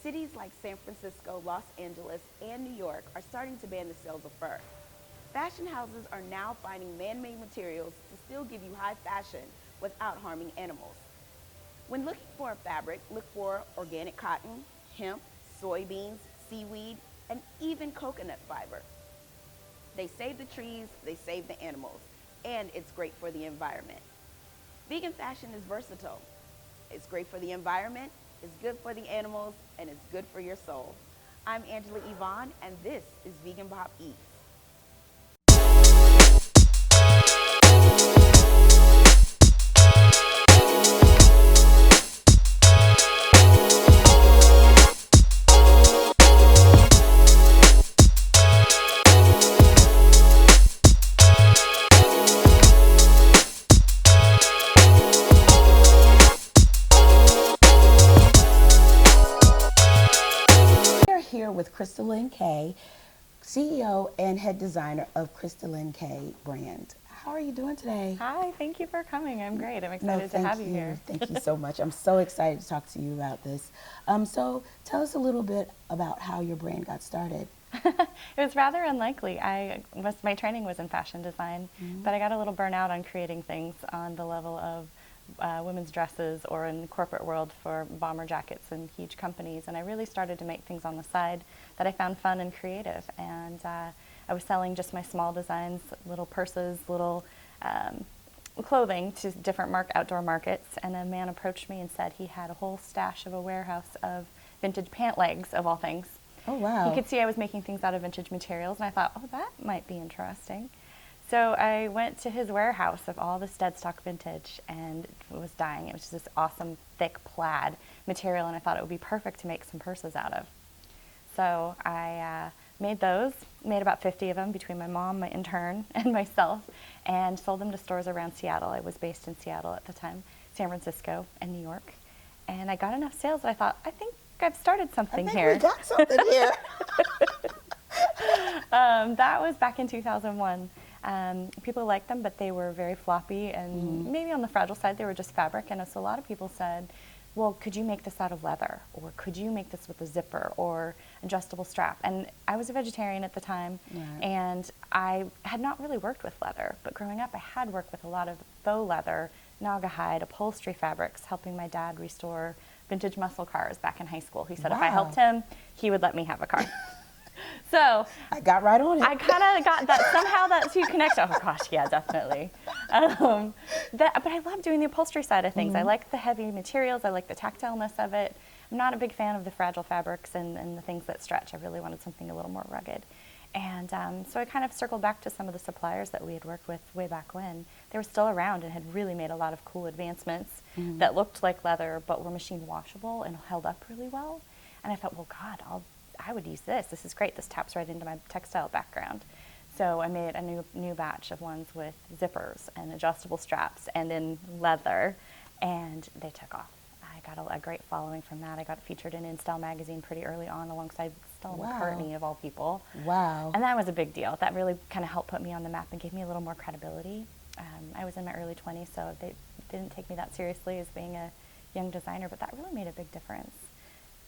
cities like San Francisco, Los Angeles, and New York are starting to ban the sales of fur. Fashion houses are now finding man-made materials to still give you high fashion without harming animals. When looking for a fabric, look for organic cotton, hemp, soybeans, seaweed, and even coconut fiber. They save the trees, they save the animals, and it's great for the environment. Vegan fashion is versatile. It's great for the environment, it's good for the animals, and it's good for your soul. I'm Angela Yvonne, and this is Vegan Bop Eats. Here with Crystalyne Kae, CEO and head designer of Crystalyne Kae brand. How are you doing today? Hi, thank you for coming. I'm great. I'm excited to have you here. Thank you so much. I'm so excited to talk to you about this. So tell us a little bit about how your brand got started. It was rather unlikely. My training was in fashion design, but I got a little burnout on creating things on the level of women's dresses or in the corporate world for bomber jackets and huge companies, and I really started to make things on the side that I found fun and creative. And I was selling just my small designs, little purses, little clothing to different outdoor markets, and a man approached me and said he had a whole stash of a warehouse of vintage pant legs, of all things. Oh, wow. He could see I was making things out of vintage materials, and I thought, oh, that might be interesting. So I went to his warehouse of all this dead stock vintage, and it was dying. It was just this awesome, thick plaid material, and I thought it would be perfect to make some purses out of. So I made those, made about 50 of them between my mom, my intern, and myself, and sold them to stores around Seattle. I was based in Seattle at the time, San Francisco, and New York. And I got enough sales that I thought, I think I've started something here. We got something here. That was back in 2001. People liked them, but they were very floppy and maybe on the fragile side. They were just fabric, and so a lot of people said, well, could you make this out of leather, or could you make this with a zipper or adjustable strap? And I was a vegetarian at the time, and I had not really worked with leather, but growing up I had worked with a lot of faux leather, naugahyde, upholstery fabrics, helping my dad restore vintage muscle cars back in high school. He said if I helped him, he would let me have a car. So I got right on it. I kind of got that, somehow that two connect. Oh gosh, yeah, definitely. But I love doing the upholstery side of things. I like the heavy materials. I like the tactileness of it. I'm not a big fan of the fragile fabrics and the things that stretch. I really wanted something a little more rugged. And so I kind of circled back to some of the suppliers that we had worked with way back when. They were still around and had really made a lot of cool advancements that looked like leather but were machine washable and held up really well. And I thought, well, God, I would use this. This is great. This taps right into my textile background. So I made a new batch of ones with zippers and adjustable straps and in leather, and they took off. I got a great following from that. I got featured in InStyle magazine pretty early on alongside Stella McCartney, of all people. Wow. And that was a big deal. That really kind of helped put me on the map and gave me a little more credibility. I was in my early 20s, so they didn't take me that seriously as being a young designer, but that really made a big difference.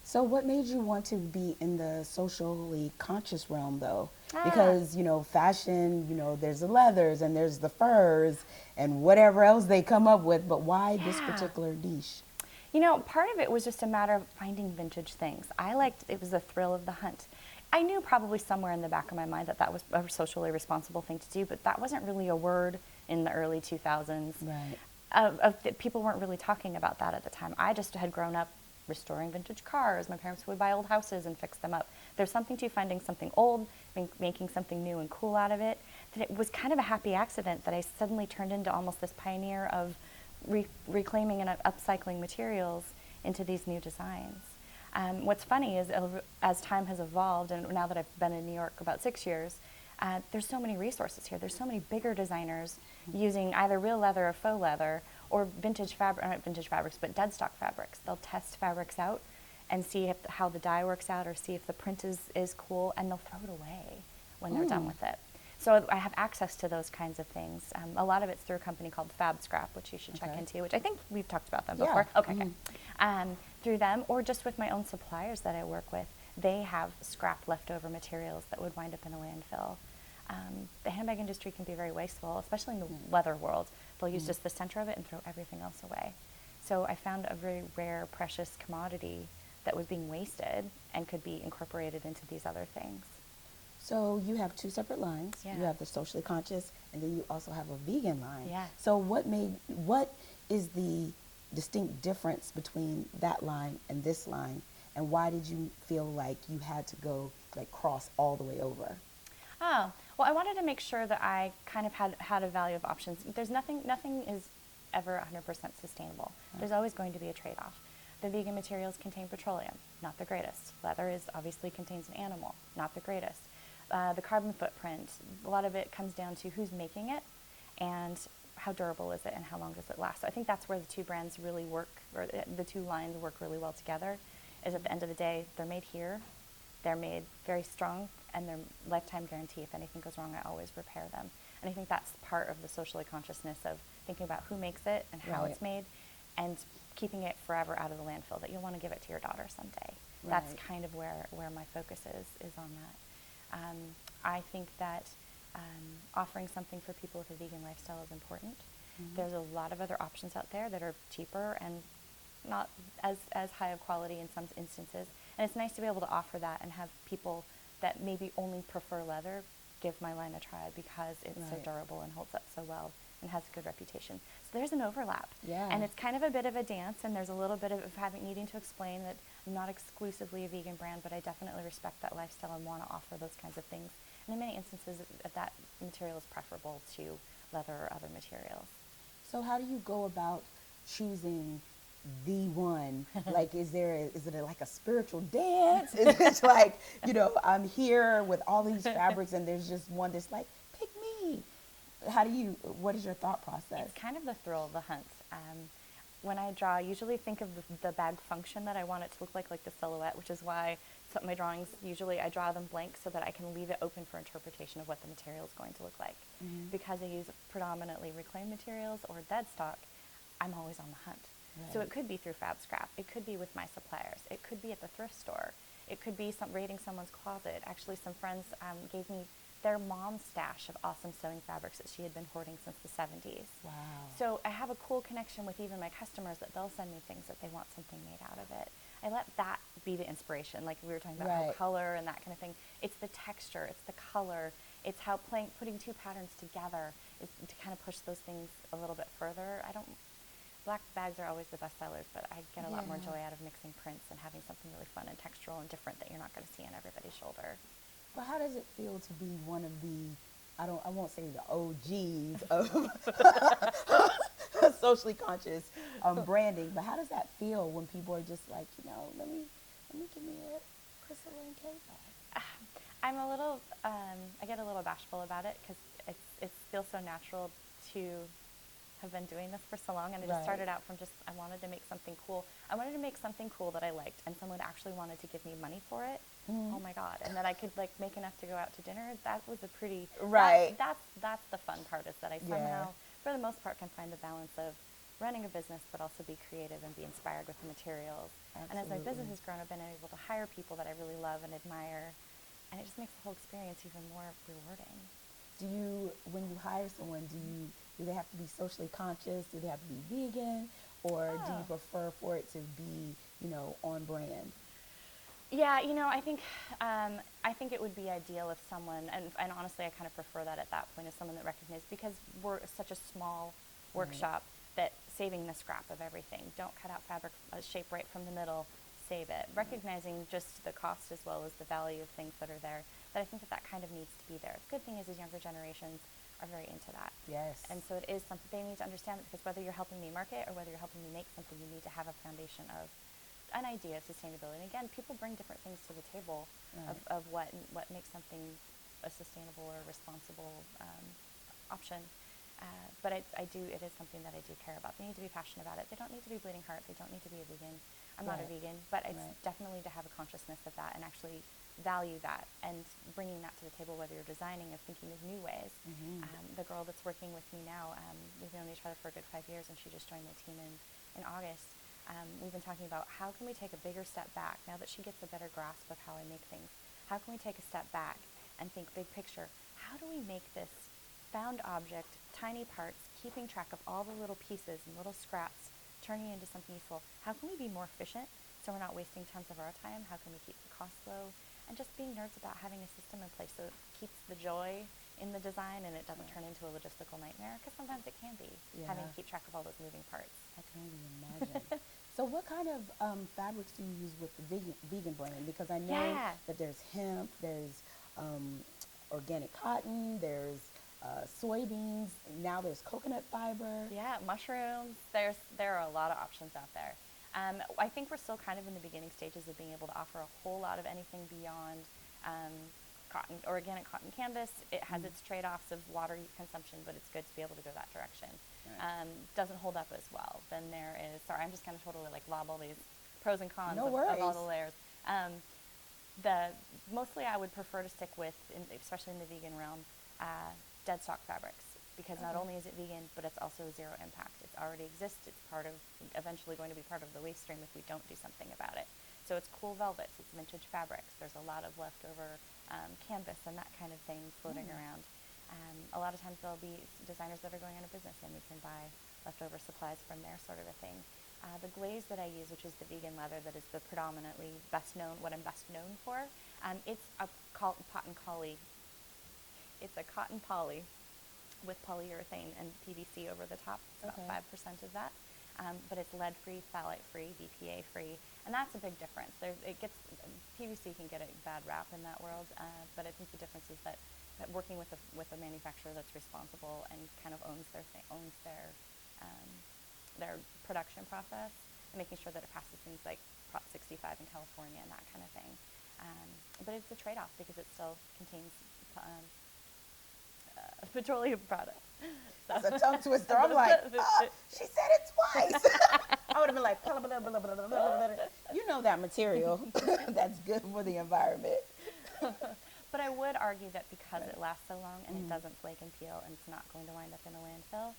So what made you want to be in the socially conscious realm, though? Because, fashion, there's the leathers and there's the furs and whatever else they come up with, but why this particular niche? Part of it was just a matter of finding vintage things. It was the thrill of the hunt. I knew probably somewhere in the back of my mind that was a socially responsible thing to do, but that wasn't really a word in the early 2000s. Right. People weren't really talking about that at the time. I just had grown up restoring vintage cars. My parents would buy old houses and fix them up. There's something to finding something old, making something new and cool out of it. That it was kind of a happy accident that I suddenly turned into almost this pioneer of reclaiming and upcycling materials into these new designs. What's funny is as time has evolved, and now that I've been in New York about 6 years, there's so many resources here. There's so many bigger designers using either real leather or faux leather or not vintage fabrics, but dead stock fabrics. They'll test fabrics out and see how the dye works out or see if the print is cool, and they'll throw it away when they're done with it. So I have access to those kinds of things. A lot of it's through a company called Fab Scrap, which you should check into, which I think we've talked about them before. Okay, okay. through them, or just with my own suppliers that I work with. They have scrap leftover materials that would wind up in a landfill. The handbag industry can be very wasteful, especially in the leather world. They'll use just the center of it and throw everything else away. So I found a very rare, precious commodity that was being wasted and could be incorporated into these other things. So you have 2 separate lines. Yeah. You have the socially conscious, and then you also have a vegan line. Yeah. So what is the distinct difference between that line and this line, and why did you feel like you had to go like cross all the way over? Oh, well, I wanted to make sure that I kind of had a value of options. Nothing is ever 100% sustainable. There's always going to be a trade-off. The vegan materials contain petroleum, not the greatest. Leather obviously contains an animal, not the greatest. The carbon footprint, a lot of it comes down to who's making it and how durable is it and how long does it last. So I think that's where the 2 brands really work, or the 2 lines work really well together, is at the end of the day, they're made here, they're made very strong, and they're lifetime guarantee. If anything goes wrong, I always repair them. And I think that's part of the socially consciousness of thinking about who makes it and how it's made, and keeping it forever out of the landfill, that you'll want to give it to your daughter someday. That's kind of where my focus is on that. I think that offering something for people with a vegan lifestyle is important. There's a lot of other options out there that are cheaper and not as high of quality in some instances. And it's nice to be able to offer that and have people that maybe only prefer leather give my line a try because it's so durable and holds up so well and has a good reputation. So there's an overlap. Yeah. And it's kind of a bit of a dance, and there's a little bit of needing to explain that I'm not exclusively a vegan brand, but I definitely respect that lifestyle and want to offer those kinds of things. And in many instances, that material is preferable to leather or other materials. So how do you go about choosing the one? Like, is it like a spiritual dance? Is it like, I'm here with all these fabrics and there's just one that's like, pick me? What is your thought process? It's kind of the thrill of the hunt. When I draw, I usually think of the bag function that I want it to look like the silhouette, which is why some of my drawings, usually I draw them blank so that I can leave it open for interpretation of what the material is going to look like. Because I use predominantly reclaimed materials or dead stock, I'm always on the hunt. So it could be through Fab Scrap. It could be with my suppliers. It could be at the thrift store. It could be raiding someone's closet. Actually, some friends gave me their mom's stash of awesome sewing fabrics that she had been hoarding since the 70s. Wow. So I have a cool connection with even my customers that they'll send me things that they want something made out of it. I let that be the inspiration, like we were talking about how color and that kind of thing. It's the texture, it's the color, it's how putting 2 patterns together is to kind of push those things a little bit further. Black bags are always the best sellers, but I get a lot more joy out of mixing prints and having something really fun and textural and different that you're not going to see on everybody's shoulder. But how does it feel to be one of the, I won't say the OGs of socially conscious branding, but how does that feel when people are just like, let me give me a Crystalyne Kae bag? I'm a little, I get a little bashful about it because it feels so natural to have been doing this for so long, and it just started out from I wanted to make something cool. I wanted to make something cool that I liked, and someone actually wanted to give me money for it. Oh my God. And that I could make enough to go out to dinner. That was a pretty, that's the fun part, is that I somehow, for the most part, can find the balance of running a business, but also be creative and be inspired with the materials. Absolutely. And as my business has grown, I've been able to hire people that I really love and admire, and it just makes the whole experience even more rewarding. When you hire someone, do they have to be socially conscious? Do they have to be vegan? Or do you prefer for it to be, on brand? Yeah, I think it would be ideal if someone, and honestly I kind of prefer that at that point, as someone that recognizes, because we're such a small workshop, that saving the scrap of everything. Don't cut out fabric shape right from the middle, save it. Recognizing just the cost as well as the value of things that are there, that I think that kind of needs to be there. The good thing is younger generations are very into that. Yes. And so it is something, they need to understand it, because whether you're helping me market or whether you're helping me make something, you need to have a foundation of an idea of sustainability. And again, people bring different things to the table of what makes something a sustainable or responsible option. But it is something that I do care about. They need to be passionate about it. They don't need to be bleeding heart. They don't need to be a vegan. I'm not a vegan, but it's definitely to have a consciousness of that and actually value that and bringing that to the table, whether you're designing or thinking of new ways. The girl that's working with me now, we've known each other for a good 5 years, and she just joined my team in August. we've been talking about how can we take a bigger step back now that she gets a better grasp of how I make things. How can we take a step back and think big picture? How do we make this found object, tiny parts, keeping track of all the little pieces and little scraps, turning it into something useful? How can we be more efficient so we're not wasting tons of our time? How can we keep the costs low? And just being nerds about having a system in place so it keeps the joy in the design and it doesn't turn into a logistical nightmare, because sometimes it can be, having to keep track of all those moving parts. I can only imagine. So what kind of fabrics do you use with the vegan brand? Because I know that there's hemp, there's organic cotton, there's soybeans, now there's coconut fiber. Yeah, mushrooms. There are a lot of options out there. I think we're still kind of in the beginning stages of being able to offer a whole lot of anything beyond organic cotton canvas. It has its trade-offs of water consumption, but it's good to be able to go that direction. Right. Doesn't hold up as well. Then there is, sorry, I'm just going to totally like lob all these pros and cons of all the layers. Mostly I would prefer to stick with, especially in the vegan realm, dead stock fabrics, because not only is it vegan, but it's also zero impact. It already exists. It's eventually going to be part of the waste stream if we don't do something about it. So it's cool velvets, it's vintage fabrics. There's a lot of leftover canvas and that kind of thing floating around. A lot of times there'll be designers that are going out of business and we can buy leftover supplies from there, sort of a thing. The glaze that I use, which is the vegan leather that is the predominantly what I'm best known for, it's a cotton poly. It's a cotton poly with polyurethane and PVC over the top. It's about 5% of that. But it's lead-free, phthalate-free, BPA-free, and that's a big difference. PVC can get a bad rap in that world, but I think the difference is that working with a manufacturer that's responsible and kind of owns their production process, and making sure that it passes things like Prop 65 in California and that kind of thing. But it's a trade-off because it still contains petroleum products. That's a tongue twister. I'm like, she said it twice. I would have been like, blah, blah, blah, blah, blah, blah, blah. You know that material that's good for the environment. But I would argue that because it lasts so long and it doesn't flake and peel and it's not going to wind up in a landfill,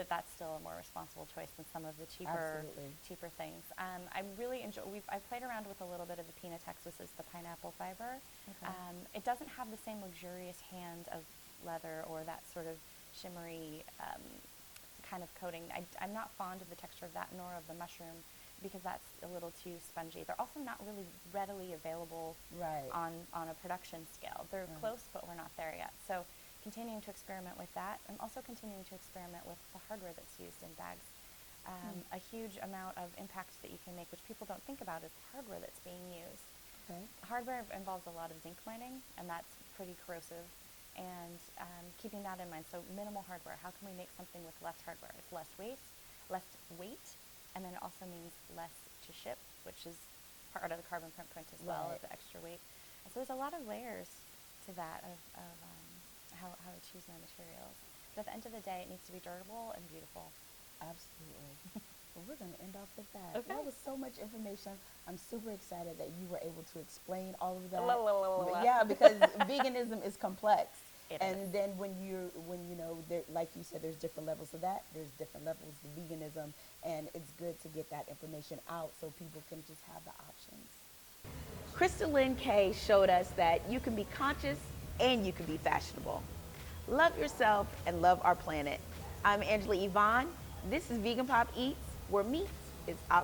that's still a more responsible choice than some of the cheaper things. I really enjoy. I've played around with a little bit of the Pinatex, which is the pineapple fiber. It doesn't have the same luxurious hand of leather or that sort of shimmery kind of coating. I'm not fond of the texture of that nor of the mushroom because that's a little too spongy. They're also not really readily available on a production scale. They're close, but we're not there yet. So continuing to experiment with that, and also continuing to experiment with the hardware that's used in bags. A huge amount of impact that you can make, which people don't think about, is the hardware that's being used. Hardware involves a lot of zinc mining, and that's pretty corrosive. And keeping that in mind, so minimal hardware. How can we make something with less hardware? It's less weight, and then it also means less to ship, which is part of the carbon footprint as well, of the extra weight. And so there's a lot of layers to that of how I choose my materials. But at the end of the day, it needs to be durable and beautiful. Absolutely. Well, we're going to end off with that. That was so much information. I'm super excited that you were able to explain all of that. Yeah, because veganism is complex. And then when you know, like you said, there's different levels of that. There's different levels of veganism, and it's good to get that information out so people can just have the options. Crystalyne Kae showed us that you can be conscious and you can be fashionable. Love yourself and love our planet. I'm Angela Yvonne. This is Vegan Pop Eats, where meat is optional.